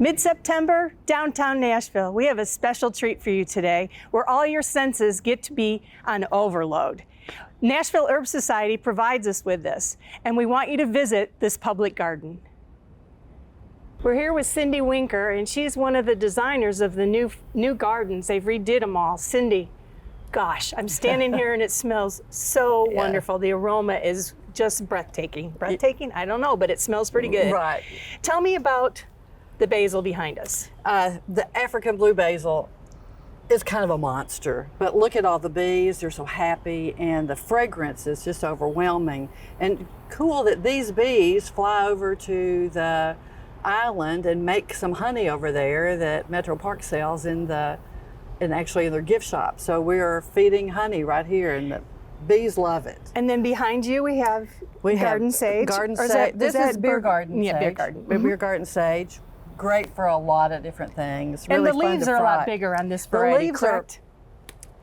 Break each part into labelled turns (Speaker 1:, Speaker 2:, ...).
Speaker 1: Mid-September, downtown Nashville. We have a special treat for you today where all your senses get to be on overload. Nashville Herb Society provides us with this, and we want you to visit this public garden. We're here with Cindy Winker, and she's one of the designers of the new gardens. They've redid them all. Cindy, gosh, I'm standing here and it smells so wonderful. The aroma is just breathtaking. Breathtaking? I don't know, but it smells pretty good.
Speaker 2: Right.
Speaker 1: Tell me about the basil behind us.
Speaker 2: The African blue basil is kind of a monster, but look at all the bees, they're so happy, and the fragrance is just overwhelming. And cool that these bees fly over to the island and make some honey over there that Metro Park sells actually in their gift shop. So we are feeding honey right here, and the bees love it.
Speaker 1: And then behind you we have garden sage.
Speaker 2: Garden sage. This is beer garden sage.
Speaker 1: Yeah, beer garden.
Speaker 2: Beer garden sage. Great for a lot of different things.
Speaker 1: And
Speaker 2: really
Speaker 1: the leaves are a lot bigger on this variety, correct?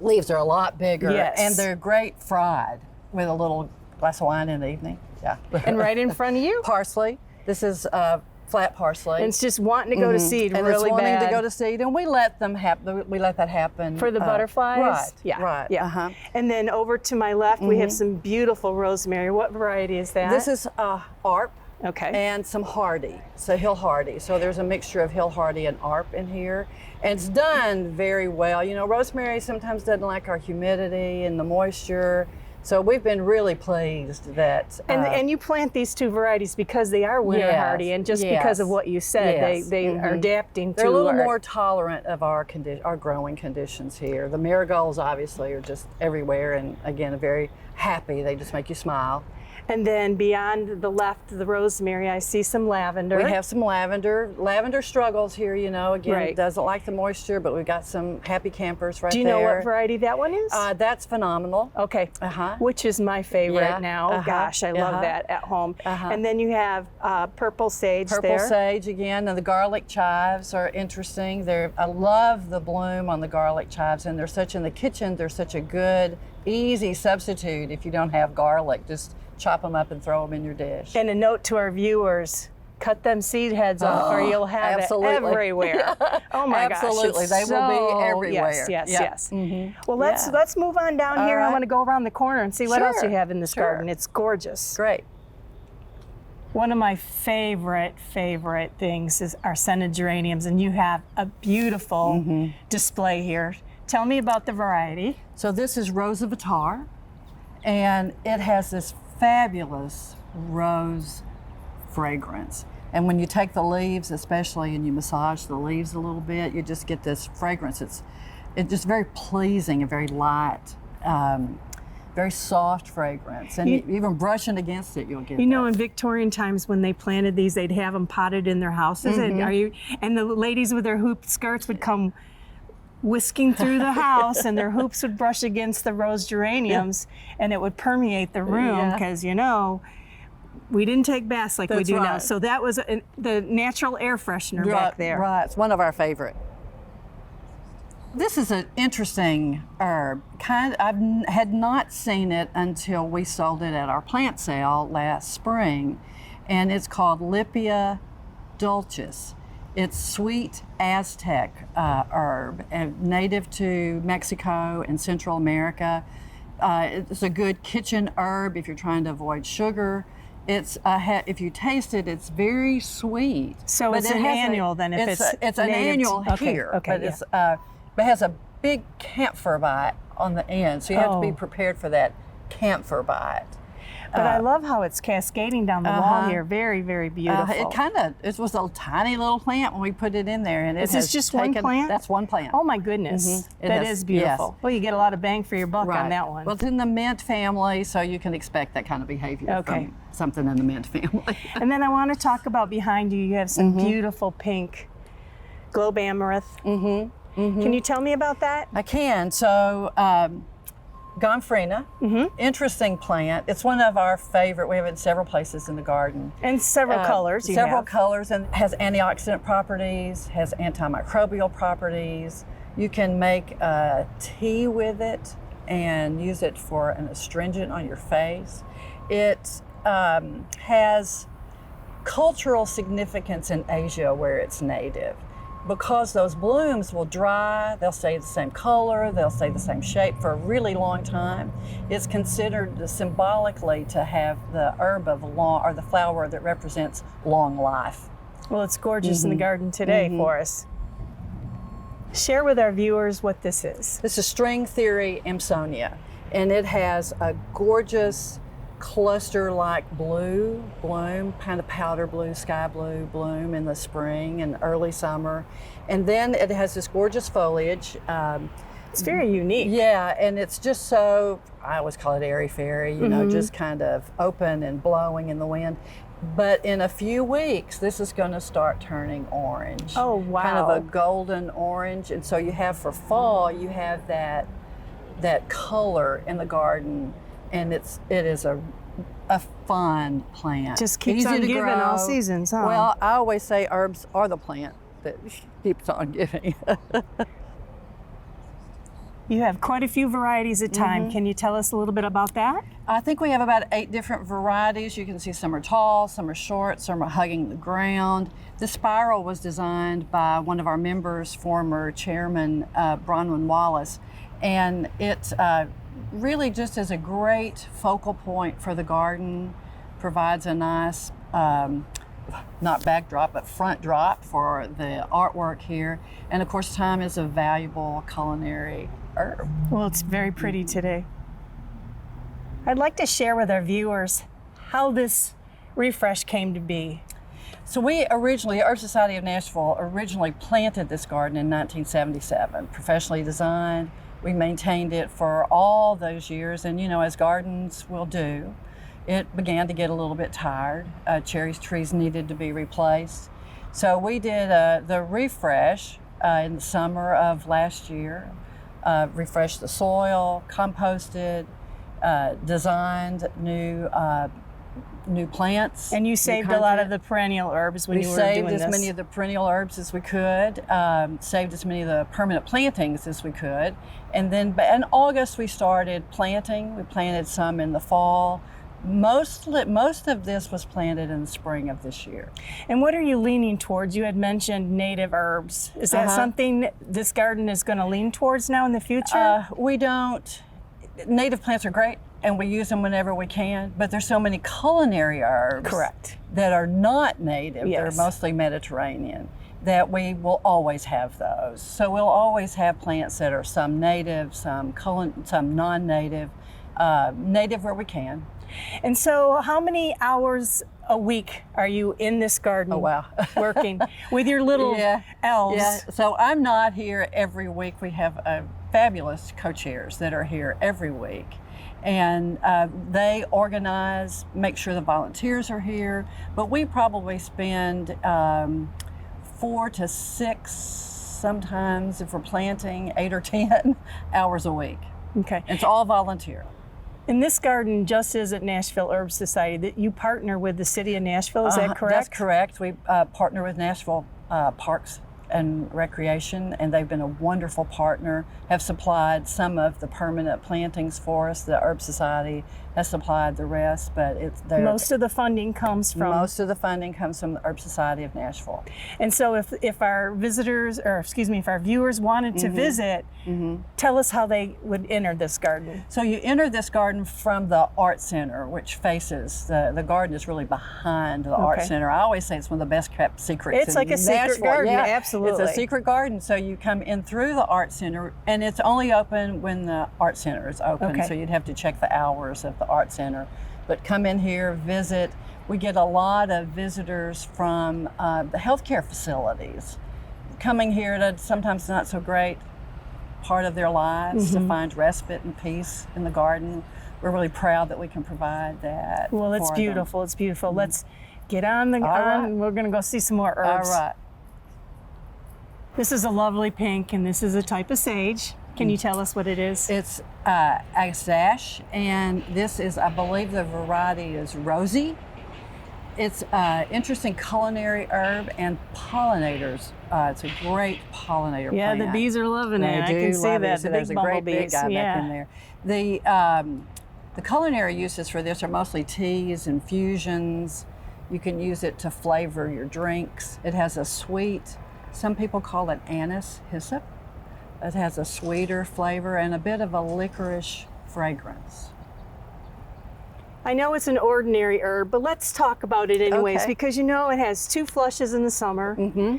Speaker 2: Leaves are a lot bigger.
Speaker 1: Yes.
Speaker 2: And they're great fried with a little glass of wine in the evening. Yeah.
Speaker 1: And right in front of you?
Speaker 2: Parsley. This is flat parsley.
Speaker 1: And it's just wanting to go to seed
Speaker 2: and
Speaker 1: really
Speaker 2: it's wanting
Speaker 1: bad.
Speaker 2: to go to seed, and we let them we let that happen.
Speaker 1: For the butterflies?
Speaker 2: Right.
Speaker 1: Yeah.
Speaker 2: Right.
Speaker 1: Yeah. And then over to my left, we have some beautiful rosemary. What variety is that?
Speaker 2: This is ARP.
Speaker 1: Okay.
Speaker 2: And some hardy, so hill hardy. So there's a mixture of hill hardy and ARP in here. And it's done very well. You know, rosemary sometimes doesn't like our humidity and the moisture. So we've been really pleased that.
Speaker 1: And you plant these two varieties because they are winter hardy, and just because of what you said, they are adapting to.
Speaker 2: They're a little more tolerant of our growing conditions here. The marigolds obviously are just everywhere, and again, very happy. They just make you smile.
Speaker 1: And then beyond the left, the rosemary, I see some lavender.
Speaker 2: We have some lavender. Lavender struggles here, you know. Again, it doesn't like the moisture, but we've got some happy campers right there.
Speaker 1: Do you know what variety that one is?
Speaker 2: That's phenomenal.
Speaker 1: Okay. Which is my favorite now. Gosh, I love that at home. And then you have purple sage there.
Speaker 2: Purple sage again, and the garlic chives are interesting. I love the bloom on the garlic chives, and in the kitchen, they're such a good, easy substitute if you don't have garlic. Just chop them up and throw them in your dish.
Speaker 1: And a note to our viewers, cut them seed heads off or you'll have it everywhere. Oh my gosh.
Speaker 2: Absolutely, they will be everywhere.
Speaker 1: Yes. Well, let's move on down here. I want to go around the corner and see what else you have in this garden. It's gorgeous.
Speaker 2: Great.
Speaker 1: One of my favorite things are scented geraniums, and you have a beautiful display here. Tell me about the variety.
Speaker 2: So this is Rose of Attar, and it has this fabulous rose fragrance. And when you take the leaves especially and you massage the leaves a little bit, you just get this fragrance. It's just very pleasing and very light, very soft fragrance. And even brushing against it, you'll get
Speaker 1: You know, in Victorian times when they planted these, they'd have them potted in their houses. And the ladies with their hoop skirts would come whisking through the house, and their hoops would brush against the rose geraniums, and it would permeate the room because, you know, we didn't take baths like we do now. So that was the natural air freshener back there.
Speaker 2: Right, it's one of our favorite. This is an interesting herb. I had not seen it until we sold it at our plant sale last spring, and it's called Lipia dulcis. It's sweet Aztec herb, native to Mexico and Central America. It's a good kitchen herb if you're trying to avoid sugar. If you taste it, it's very sweet.
Speaker 1: So it's an annual then, if
Speaker 2: it's an annual here, but it has a big camphor bite on the end, so you have to be prepared for that camphor bite.
Speaker 1: But I love how it's cascading down the wall here. Very, very beautiful.
Speaker 2: It was a tiny little plant when we put it in there. And
Speaker 1: is this just one plant?
Speaker 2: That's one plant.
Speaker 1: Oh my goodness. That is beautiful. Well, you get a lot of bang for your buck on that one.
Speaker 2: Well, it's in the mint family, so you can expect that kind of behavior from something in the mint family.
Speaker 1: And then I want to talk about behind you, you have some beautiful pink globe amaranth. Can you tell me about that?
Speaker 2: I can. So, Gomphrena, interesting plant. It's one of our favorite. We have it in several places in the garden.
Speaker 1: And several colors.
Speaker 2: Several colors, and has antioxidant properties, has antimicrobial properties. You can make tea with it and use it for an astringent on your face. It has cultural significance in Asia where it's native. Because those blooms will dry, they'll stay the same color, they'll stay the same shape for a really long time. It's considered symbolically to have the herb of long, or the flower that represents long life.
Speaker 1: Well, it's gorgeous in the garden today for us. Share with our viewers what this is.
Speaker 2: This is string theory Amsonia, and it has a gorgeous cluster-like blue bloom, kind of powder blue, sky blue bloom in the spring and early summer. And then it has this gorgeous foliage.
Speaker 1: It's very unique.
Speaker 2: Yeah, and it's just so, I always call it airy-fairy, you know, just kind of open and blowing in the wind. But in a few weeks, this is going to start turning orange.
Speaker 1: Oh, wow.
Speaker 2: Kind of a golden orange. And so you have for fall, you have that color in the garden, and it is a fun plant.
Speaker 1: Just keeps
Speaker 2: Easy
Speaker 1: on
Speaker 2: to
Speaker 1: giving
Speaker 2: grow.
Speaker 1: all seasons, huh?
Speaker 2: Well, I always say herbs are the plant that keeps on giving.
Speaker 1: You have quite a few varieties of thyme. Can you tell us a little bit about that?
Speaker 2: I think we have about 8 different varieties. You can see some are tall, some are short, some are hugging the ground. This spiral was designed by one of our members, former chairman Bronwyn Wallace, and it really just is a great focal point for the garden, provides a nice, not backdrop, but front drop for the artwork here. And of course, thyme is a valuable culinary herb.
Speaker 1: Well, it's very pretty today. I'd like to share with our viewers how this refresh came to be.
Speaker 2: So we originally, Herb Society of Nashville originally planted this garden in 1977, professionally designed. We maintained it for all those years, and you know, as gardens will do, it began to get a little bit tired. Cherry trees needed to be replaced. So we did the refresh in the summer of last year, refreshed the soil, composted, designed new plants.
Speaker 1: And you saved a lot of the perennial herbs when you were doing this.
Speaker 2: We saved as many of the perennial herbs as we could, saved as many of the permanent plantings as we could. And then in August we started planting. We planted some in the fall. Most of this was planted in the spring of this year.
Speaker 1: And what are you leaning towards? You had mentioned native herbs. Is that something this garden is going to lean towards now in the future?
Speaker 2: We don't. Native plants are great, and we use them whenever we can, but there's so many culinary herbs
Speaker 1: Correct.
Speaker 2: that are not native.
Speaker 1: Yes.
Speaker 2: They're mostly Mediterranean, that we will always have those. So we'll always have plants that are some native, some non-native, native where we can.
Speaker 1: And so how many hours a week are you in this garden working with your little elves?
Speaker 2: Yeah, so I'm not here every week. We have fabulous co-chairs that are here every week. And they organize, make sure the volunteers are here, but we probably spend 4 to 6, sometimes if we're planting 8 or 10 hours a week.
Speaker 1: Okay.
Speaker 2: It's all volunteer.
Speaker 1: In this garden, just as at Nashville Herb Society, that you partner with the city of Nashville, is that correct?
Speaker 2: That's correct. We partner with Nashville Parks and Recreation, and they've been a wonderful partner, have supplied some of the permanent plantings for us. The Herb Society has supplied the rest, but
Speaker 1: most of the funding comes from...
Speaker 2: Most of the funding comes from the Herb Society of Nashville.
Speaker 1: And so if our visitors, or excuse me, if our viewers wanted to visit, tell us how they would enter this garden.
Speaker 2: So you enter this garden from the Art Center, which faces, the garden is really behind the Art Center. I always say it's one of the best kept secrets
Speaker 1: It's like a secret garden, absolutely.
Speaker 2: It's a secret garden, so you come in through the Art Center, and it's only open when the Art Center is open, so you'd have to check the hours of the Art Center. But come in here, visit. We get a lot of visitors from the healthcare facilities coming here to sometimes not so great part of their lives to find respite and peace in the garden. We're really proud that we can provide that.
Speaker 1: Well, it's beautiful. It's beautiful. Let's get on the we're going to go see some more herbs.
Speaker 2: All right.
Speaker 1: This is a lovely pink, and this is a type of sage. Can you tell us what it is?
Speaker 2: It's agastache, and this is, I believe the variety is rosy. It's interesting culinary herb and pollinators. It's a great pollinator
Speaker 1: plant. Yeah, the bees are loving it. I can see that. The
Speaker 2: There's a great big guy back in there. The culinary uses for this are mostly teas, infusions, You can use it to flavor your drinks. It has a sweet, some people call it anise hyssop. It has a sweeter flavor and a bit of a licorice fragrance.
Speaker 1: I know it's an ordinary herb, but let's talk about it anyways,
Speaker 2: Okay.
Speaker 1: because you know it has 2 flushes in the summer.
Speaker 2: Mm-hmm.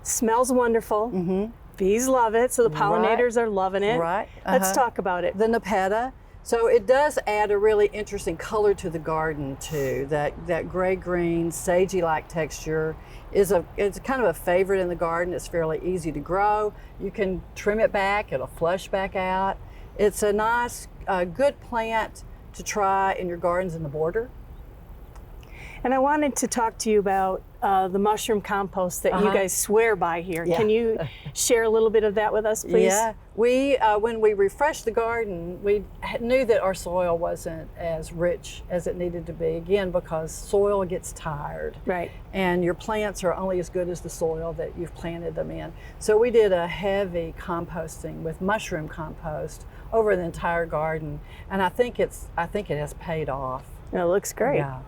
Speaker 1: Smells wonderful.
Speaker 2: Mm-hmm.
Speaker 1: Bees love it, so the pollinators are loving it.
Speaker 2: Right.
Speaker 1: Let's talk about it.
Speaker 2: The Nepeta. So it does add a really interesting color to the garden too. That gray-green, sagey-like texture it's kind of a favorite in the garden. It's fairly easy to grow. You can trim it back, it'll flush back out. It's a nice, good plant to try in your gardens in the border.
Speaker 1: And I wanted to talk to you about the mushroom compost that you guys swear by here.
Speaker 2: Yeah.
Speaker 1: Can you share a little bit of that with us, please?
Speaker 2: Yeah, we when we refreshed the garden, we knew that our soil wasn't as rich as it needed to be. Again, because soil gets tired,
Speaker 1: Right.
Speaker 2: and your plants are only as good as the soil that you've planted them in. So we did a heavy composting with mushroom compost over the entire garden, and I think it has paid off.
Speaker 1: It looks great.
Speaker 2: Yeah.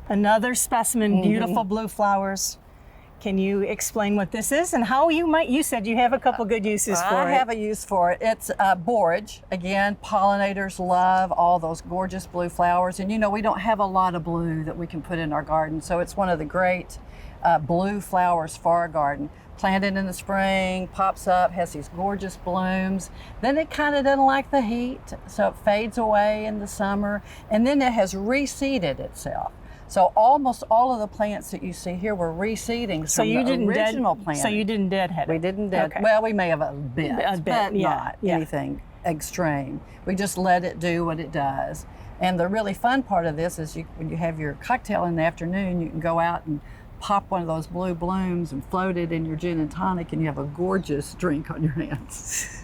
Speaker 1: Another specimen, beautiful blue flowers. Can you explain what this is and how you said you have a couple good uses for it.
Speaker 2: I have a use for it. It's borage. Again, pollinators love all those gorgeous blue flowers. And you know, we don't have a lot of blue that we can put in our garden. So it's one of the great blue flowers for our garden. Planted in the spring, pops up, has these gorgeous blooms. Then it kind of doesn't like the heat, so it fades away in the summer. And then it has reseeded itself. So almost all of the plants that you see here were reseedings from the original planting.
Speaker 1: So you didn't deadhead it?
Speaker 2: We didn't dead.
Speaker 1: Okay.
Speaker 2: Well, we may have a bit, but
Speaker 1: yeah,
Speaker 2: not
Speaker 1: yeah.
Speaker 2: anything extreme. We just let it do what it does. And the really fun part of this is when you have your cocktail in the afternoon, you can go out and pop one of those blue blooms and float it in your gin and tonic, and you have a gorgeous drink on your hands.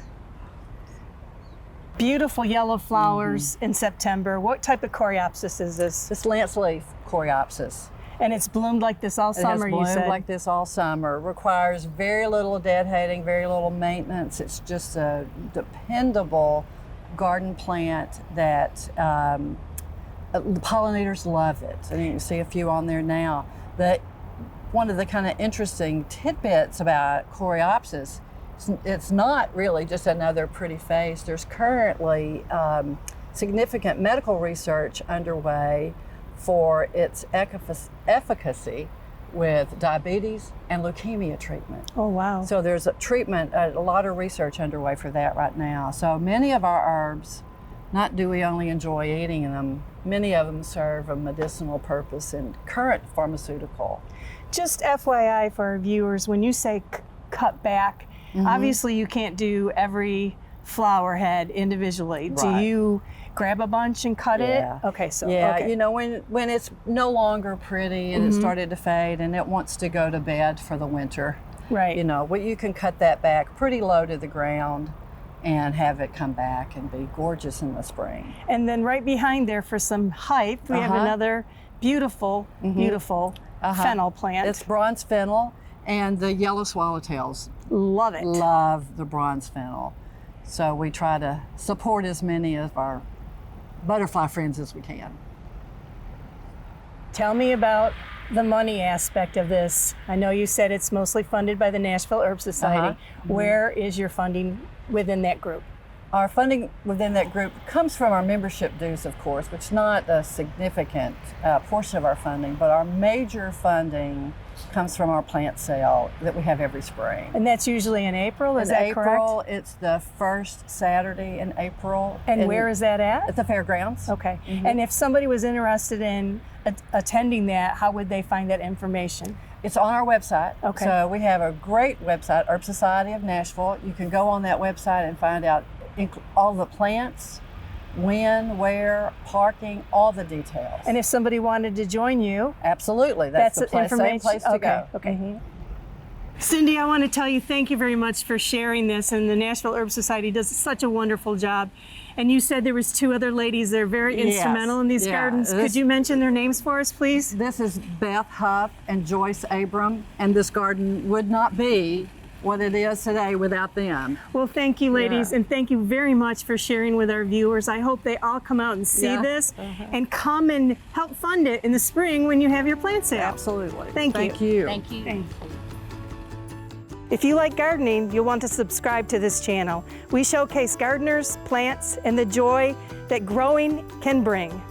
Speaker 1: Beautiful yellow flowers in September. What type of coreopsis is this?
Speaker 2: This lance leaf coreopsis.
Speaker 1: And it's bloomed like this all summer,
Speaker 2: it has bloomed
Speaker 1: you said?
Speaker 2: like this all summer. Requires very little deadheading, very little maintenance. It's just a dependable garden plant that the pollinators love it. And you can see a few on there now. But one of the kind of interesting tidbits about coreopsis, it's not really just another pretty face. There's currently significant medical research underway for its efficacy with diabetes and leukemia treatment.
Speaker 1: Oh, wow.
Speaker 2: So there's a lot of research underway for that right now. So many of our herbs, not do we only enjoy eating them, many of them serve a medicinal purpose in current pharmaceutical.
Speaker 1: Just FYI for our viewers, when you say cut back, obviously you can't do every flower head individually. Do
Speaker 2: Right.
Speaker 1: you grab a bunch and cut
Speaker 2: Yeah.
Speaker 1: it? Okay, so
Speaker 2: Yeah,
Speaker 1: okay.
Speaker 2: you know, when it's no longer pretty and it started to fade and it wants to go to bed for the winter,
Speaker 1: Right.
Speaker 2: you know, well, you can cut that back pretty low to the ground and have it come back and be gorgeous in the spring.
Speaker 1: And then right behind there for some height, we have another beautiful, beautiful fennel plant.
Speaker 2: It's bronze fennel, and the yellow swallowtails
Speaker 1: Love it.
Speaker 2: love the bronze fennel. So we try to support as many of our butterfly friends as we can.
Speaker 1: Tell me about the money aspect of this. I know you said it's mostly funded by the Nashville Herb Society. Where is your funding within that group?
Speaker 2: Our funding within that group comes from our membership dues, of course, which is not a significant portion of our funding, but our major funding comes from our plant sale that we have every spring.
Speaker 1: And that's usually in April, is
Speaker 2: in
Speaker 1: that
Speaker 2: April,
Speaker 1: correct?
Speaker 2: it's the first Saturday in April.
Speaker 1: And where is that at?
Speaker 2: At the fairgrounds.
Speaker 1: Okay. And if somebody was interested in attending that, how would they find that information?
Speaker 2: It's on our website.
Speaker 1: Okay.
Speaker 2: So we have a great website, Herb Society of Nashville. You can go on that website and find out all the plants, when, where, parking, all the details.
Speaker 1: And if somebody wanted to join you,
Speaker 2: Absolutely. That's the same place to go.
Speaker 1: Okay. Cindy, I want to tell you thank you very much for sharing this, and the Nashville Herb Society does such a wonderful job. And you said there was 2 other ladies that are very instrumental in these gardens. Could you mention their names for us, please?
Speaker 2: This is Beth Huff and Joyce Abram, and this garden would not be what it is today without them.
Speaker 1: Well, thank you, ladies,
Speaker 2: Yeah.
Speaker 1: and thank you very much for sharing with our viewers. I hope they all come out and see
Speaker 2: Yeah.
Speaker 1: this and come and help fund it in the spring when you have your plant sale.
Speaker 2: Absolutely.
Speaker 1: Thank you.
Speaker 2: Thank you.
Speaker 3: Thank you.
Speaker 1: Thank you. If you like gardening, you'll want to subscribe to this channel. We showcase gardeners, plants, and the joy that growing can bring.